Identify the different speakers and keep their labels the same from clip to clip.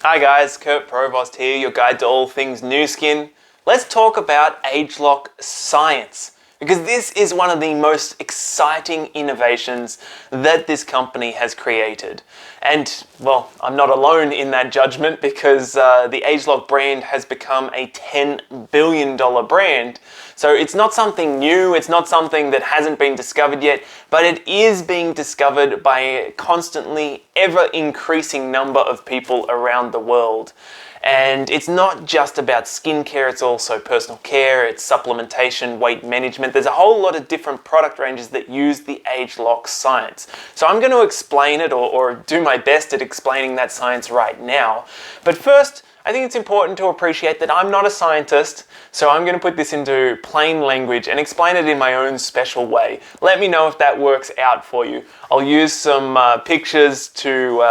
Speaker 1: Hi guys, Kurt Provost here, your guide to all things NuSkin. Let's talk about Ageloc science, because this is one of the most exciting innovations that this company has created. And, well, I'm not alone in that judgment because the Ageloc brand has become a $10 billion brand. So it's not something new, it's not something that hasn't been discovered yet, but it is being discovered by a constantly ever-increasing number of people around the world. And it's not just about skincare, it's also personal care, it's supplementation, weight management. There's a whole lot of different product ranges that use the Ageloc science. So I'm going to explain it or do my best at explaining that science right now. But first, I think it's important to appreciate that I'm not a scientist, so I'm going to put this into plain language and explain it in my own special way. Let me know if that works out for you. I'll use some pictures to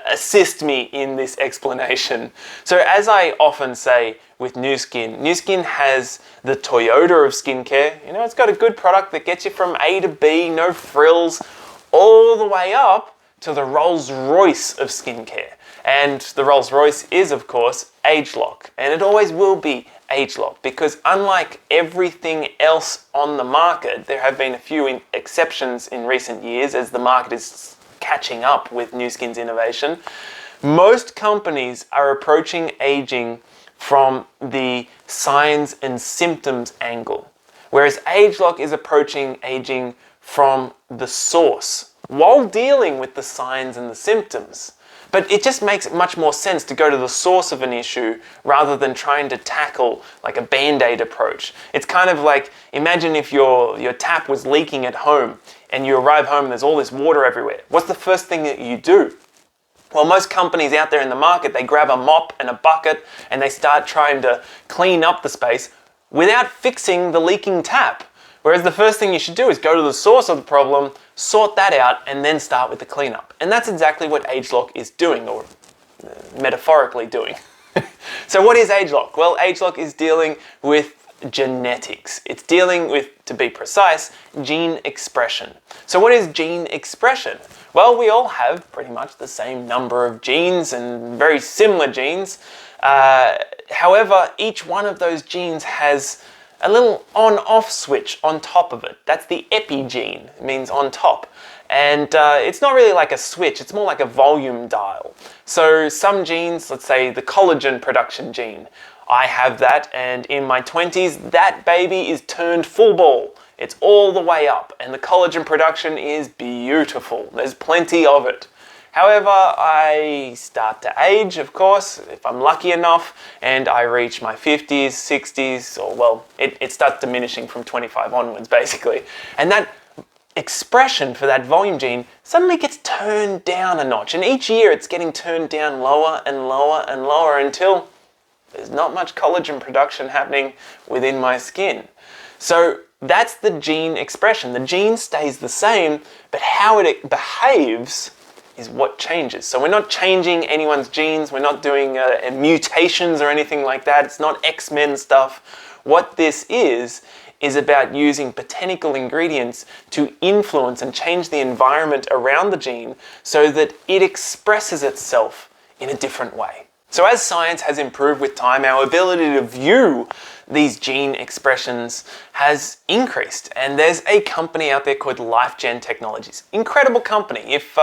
Speaker 1: assist me in this explanation. So as I often say with NuSkin, NuSkin has the Toyota of skincare. You know, it's got a good product that gets you from A to B, no frills, all the way up to the Rolls-Royce of skincare. And the Rolls-Royce is, of course, Ageloc. And it always will be Ageloc, because unlike everything else on the market, there have been a few exceptions in recent years as the market is catching up with NuSkin's innovation. Most companies are approaching aging from the signs and symptoms angle, whereas Ageloc is approaching aging from the source while dealing with the signs and the symptoms. But it just makes much more sense to go to the source of an issue rather than trying to tackle like a band-aid approach. It's kind of like, imagine if your tap was leaking at home and you arrive home and there's all this water everywhere. What's the first thing that you do? Well, most companies out there in the market, they grab a mop and a bucket and they start trying to clean up the space without fixing the leaking tap. Whereas the first thing you should do is go to the source of the problem, sort that out, and then start with the cleanup. And that's exactly what Ageloc is doing, or metaphorically doing. So what is Ageloc? Well, Ageloc is dealing with genetics. It's dealing with, to be precise, gene expression. So what is gene expression? Well, we all have pretty much the same number of genes and very similar genes. However, each one of those genes has a little on-off switch on top of it. That's the epi gene. It means on top. And it's not really like a switch, it's more like a volume dial. So some genes, let's say the collagen production gene, I have that, and in my 20s, that baby is turned full ball. It's all the way up, and the collagen production is beautiful. There's plenty of it. However, I start to age, of course, if I'm lucky enough, and I reach my 50s, 60s, or well, it starts diminishing from 25 onwards, basically. And that expression for that volume gene suddenly gets turned down a notch. And each year it's getting turned down lower and lower and lower until there's not much collagen production happening within my skin. So that's the gene expression. The gene stays the same, but how it behaves is what changes. So we're not changing anyone's genes, we're not doing mutations or anything like that. It's not X-Men stuff. What this is about using botanical ingredients to influence and change the environment around the gene so that it expresses itself in a different way. So as science has improved with time, our ability to view these gene expressions has increased. And there's a company out there called LifeGen Technologies. Incredible company. If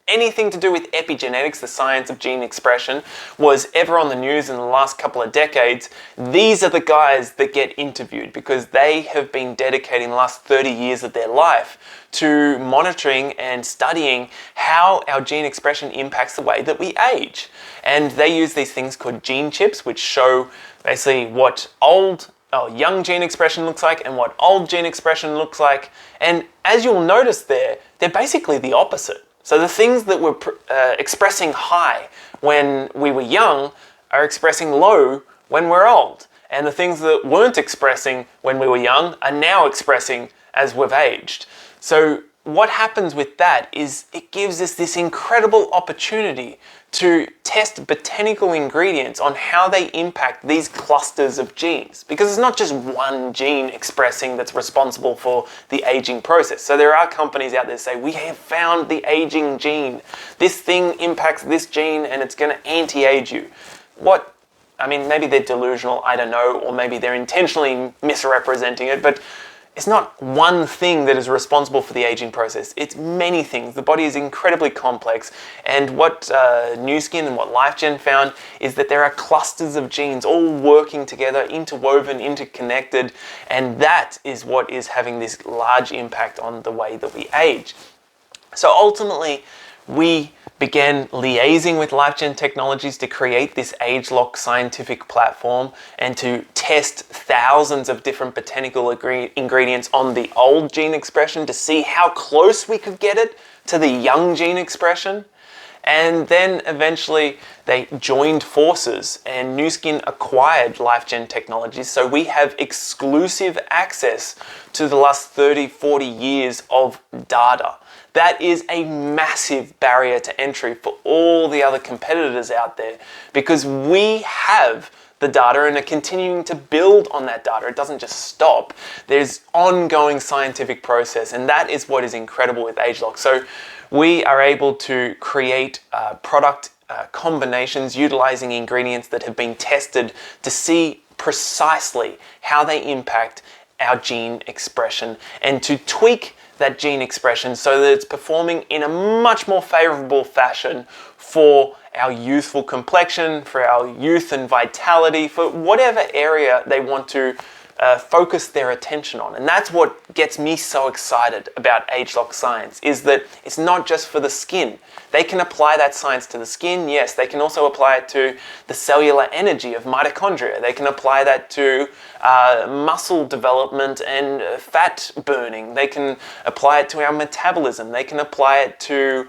Speaker 1: anything to do with epigenetics, the science of gene expression, was ever on the news in the last couple of decades, these are the guys that get interviewed because they have been dedicating the last 30 years of their life to monitoring and studying how our gene expression impacts the way that we age. And they use these things called gene chips, which show basically what young gene expression looks like and what old gene expression looks like. And as you'll notice there, they're basically the opposite. So the things that were expressing high when we were young are expressing low when we're old. And the things that weren't expressing when we were young are now expressing as we've aged. So what happens with that is it gives us this incredible opportunity to test botanical ingredients on how they impact these clusters of genes. Because it's not just one gene expressing that's responsible for the aging process. So there are companies out there that say, we have found the aging gene. This thing impacts this gene and it's going to anti-age you. Maybe they're delusional, I don't know, or maybe they're intentionally misrepresenting it, but it's not one thing that is responsible for the aging process. It's many things. The body is incredibly complex, and what NuSkin and what LifeGen found is that there are clusters of genes all working together, interwoven, interconnected, and that is what is having this large impact on the way that we age. So ultimately, we began liaising with LifeGen Technologies to create this Ageloc scientific platform and to test thousands of different botanical ingredients on the old gene expression to see how close we could get it to the young gene expression. And then eventually they joined forces and NuSkin acquired LifeGen Technologies. So we have exclusive access to the last 30, 40 years of data. That is a massive barrier to entry for all the other competitors out there because we have the data and are continuing to build on that data. It doesn't just stop. There's ongoing scientific process, and that is what is incredible with Ageloc. So we are able to create product combinations utilizing ingredients that have been tested to see precisely how they impact our gene expression and to tweak that gene expression so that it's performing in a much more favorable fashion for our youthful complexion, for our youth and vitality, for whatever area they want to focus their attention on. And that's what gets me so excited about Ageloc science, is that it's not just for the skin. They can apply that science to the skin, yes. They can also apply it to the cellular energy of mitochondria. They can apply that to muscle development and fat burning. They can apply it to our metabolism. They can apply it to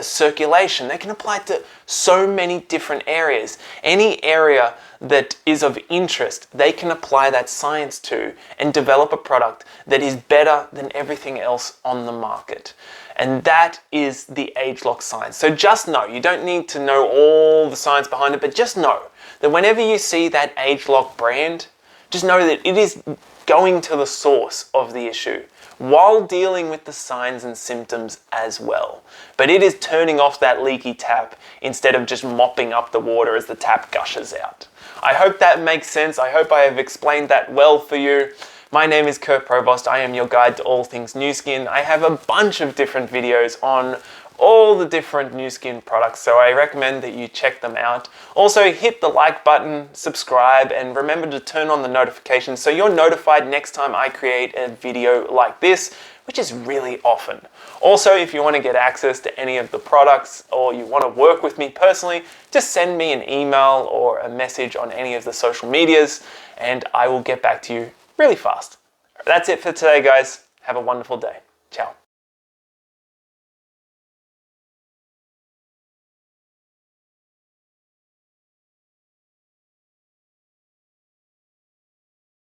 Speaker 1: circulation. They can apply it to so many different areas. Any area that is of interest, they can apply that science to and develop a product that is better than everything else on the market. And that is the Ageloc science. So just know, you don't need to know all the science behind it, but just know that whenever you see that Ageloc brand, just know that it is going to the source of the issue while dealing with the signs and symptoms as well. But it is turning off that leaky tap instead of just mopping up the water as the tap gushes out. I hope that makes sense. I hope I have explained that well for you. My name is Kurt Provost. I am your guide to all things NuSkin. I have a bunch of different videos on all the different NuSkin products, so I recommend that you check them out. Also, hit the like button, subscribe, and remember to turn on the notifications so you're notified next time I create a video like this, which is really often. Also, if you want to get access to any of the products or you want to work with me personally, just send me an email or a message on any of the social medias and I will get back to you really fast. That's it for today, guys. Have a wonderful day. Ciao.